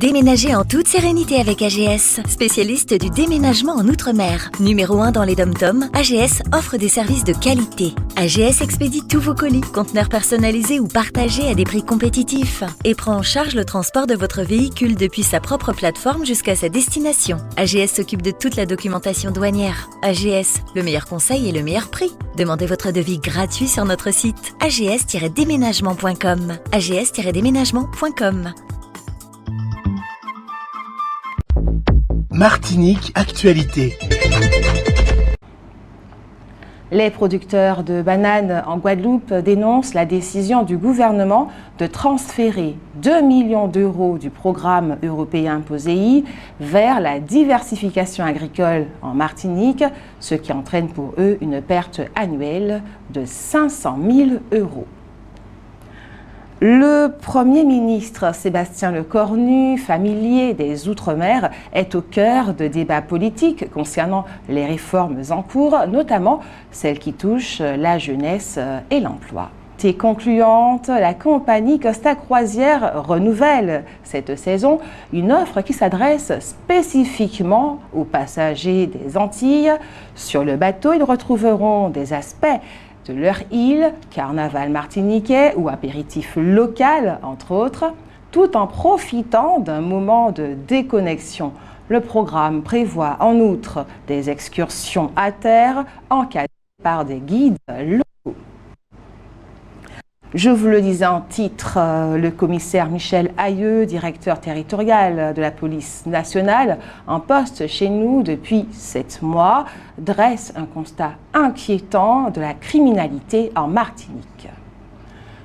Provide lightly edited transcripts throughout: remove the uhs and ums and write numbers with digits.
Déménagez en toute sérénité avec AGS, spécialiste du déménagement en Outre-mer. Numéro 1 dans les DOM-TOM, AGS offre des services de qualité. AGS expédie tous vos colis, conteneurs personnalisés ou partagés à des prix compétitifs et prend en charge le transport de votre véhicule depuis sa propre plateforme jusqu'à sa destination. AGS s'occupe de toute la documentation douanière. AGS, le meilleur conseil et le meilleur prix. Demandez votre devis gratuit sur notre site ags-déménagement.com. ags-déménagement.com. Martinique Actualité. Les producteurs de bananes en Guadeloupe dénoncent la décision du gouvernement de transférer 2 millions d'euros du programme européen POSEI vers la diversification agricole en Martinique, ce qui entraîne pour eux une perte annuelle de 500 000 euros. Le Premier ministre Sébastien Lecornu, familier des Outre-mer, est au cœur de débats politiques concernant les réformes en cours, notamment celles qui touchent la jeunesse et l'emploi. Et concluante, la compagnie Costa Croisière renouvelle cette saison une offre qui s'adresse spécifiquement aux passagers des Antilles. Sur le bateau, ils retrouveront des aspects de leur île, carnaval martiniquais ou apéritif local, entre autres, tout en profitant d'un moment de déconnexion. Le programme prévoit en outre des excursions à terre encadrées par des guides locaux. Je vous le disais en titre, le commissaire Michel Ailleux, directeur territorial de la police nationale, en poste chez nous depuis 7 mois, dresse un constat inquiétant de la criminalité en Martinique.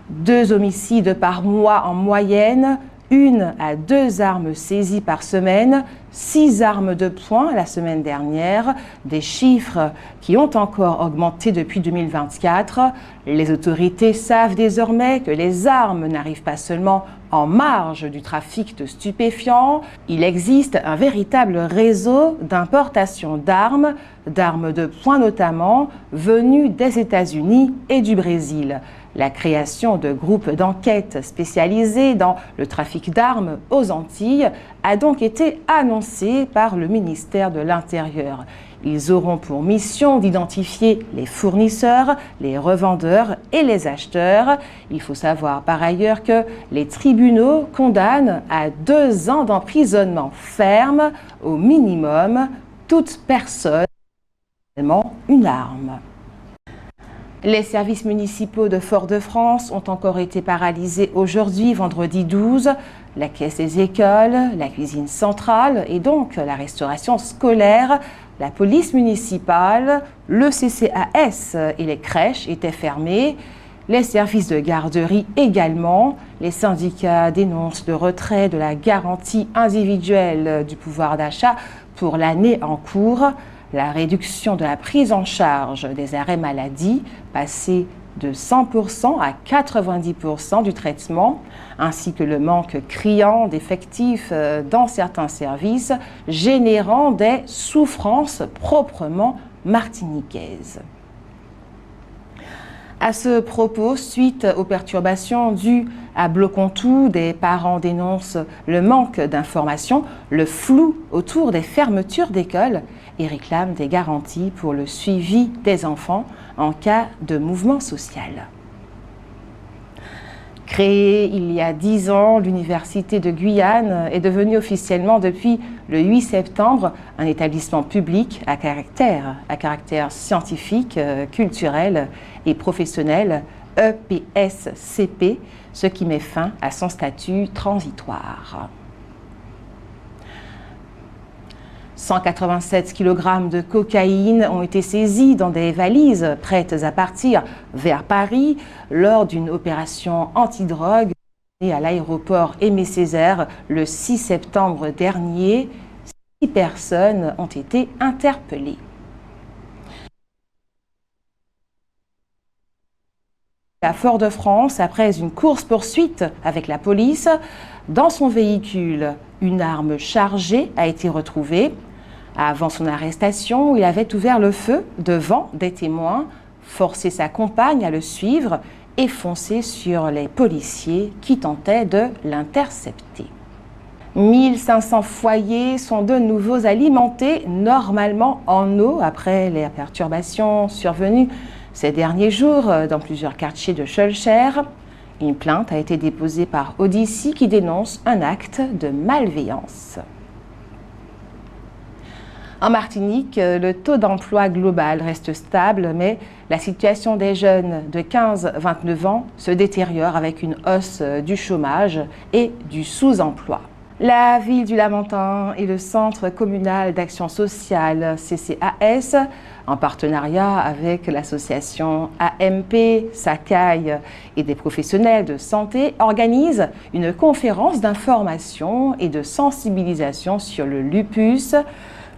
2 homicides par mois en moyenne, 1 à 2 armes saisies par semaine, 6 armes de poing la semaine dernière, des chiffres qui ont encore augmenté depuis 2024. Les autorités savent désormais que les armes n'arrivent pas seulement en marge du trafic de stupéfiants. Il existe un véritable réseau d'importation d'armes de poing notamment, venues des États-Unis et du Brésil. La création de groupes d'enquête spécialisés dans le trafic d'armes aux Antilles a donc été annoncée par le ministère de l'Intérieur. Ils auront pour mission d'identifier les fournisseurs, les revendeurs et les acheteurs. Il faut savoir par ailleurs que les tribunaux condamnent à 2 ans d'emprisonnement ferme au minimum toute personne ayant une arme. Les services municipaux de Fort-de-France ont encore été paralysés aujourd'hui, vendredi 12. La caisse des écoles, la cuisine centrale et donc la restauration scolaire, la police municipale, le CCAS et les crèches étaient fermés. Les services de garderie également. Les syndicats dénoncent le retrait de la garantie individuelle du pouvoir d'achat pour l'année en cours. La réduction de la prise en charge des arrêts maladie, passée de 100% à 90% du traitement, ainsi que le manque criant d'effectifs dans certains services, générant des souffrances proprement martiniquaises. À ce propos, suite aux perturbations dues à Blocontou, des parents dénoncent le manque d'informations, le flou autour des fermetures d'écoles et réclament des garanties pour le suivi des enfants en cas de mouvement social. Créée il y a 10 ans, l'Université de Guyane est devenue officiellement depuis le 8 septembre un établissement public à caractère scientifique, culturel et professionnel, EPSCP, ce qui met fin à son statut transitoire. 187 kg de cocaïne ont été saisis dans des valises prêtes à partir vers Paris lors d'une opération antidrogue à l'aéroport Aimé-Césaire le 6 septembre dernier. 6 personnes ont été interpellées. À Fort-de-France, après une course-poursuite avec la police, dans son véhicule, une arme chargée a été retrouvée. Avant son arrestation, il avait ouvert le feu devant des témoins, forcé sa compagne à le suivre et foncé sur les policiers qui tentaient de l'intercepter. 1500 foyers sont de nouveau alimentés normalement en eau après les perturbations survenues ces derniers jours dans plusieurs quartiers de Schœlcher. Une plainte a été déposée par Odyssey qui dénonce un acte de malveillance. En Martinique, le taux d'emploi global reste stable, mais la situation des jeunes de 15-29 ans se détériore avec une hausse du chômage et du sous-emploi. La ville du Lamentin et le Centre communal d'action sociale CCAS, en partenariat avec l'association AMP, SACAI et des professionnels de santé, organisent une conférence d'information et de sensibilisation sur le lupus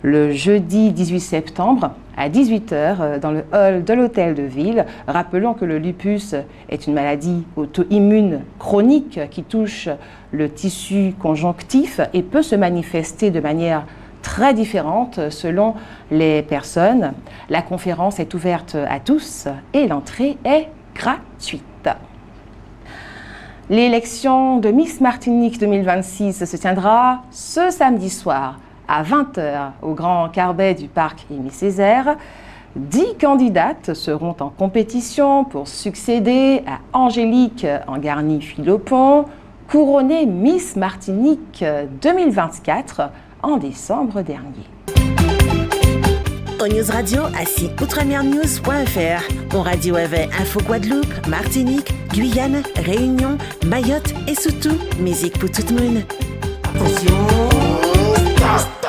le jeudi 18 septembre à 18h dans le hall de l'hôtel de ville. Rappelons que le lupus est une maladie auto-immune chronique qui touche le tissu conjonctif et peut se manifester de manière très différente selon les personnes. La conférence est ouverte à tous et l'entrée est gratuite. L'élection de Miss Martinique 2026 se tiendra ce samedi soir à 20h au Grand Carbet du parc Aimé Césaire. 10 candidates seront en compétition pour succéder à Angélique Engarni-Philopon, couronnée Miss Martinique 2024 en décembre dernier. Au News Radio à site outremernews.fr. En radio avec Info Guadeloupe, Martinique, Guyane, Réunion, Mayotte et surtout musique pour tout le monde. Attention, stop.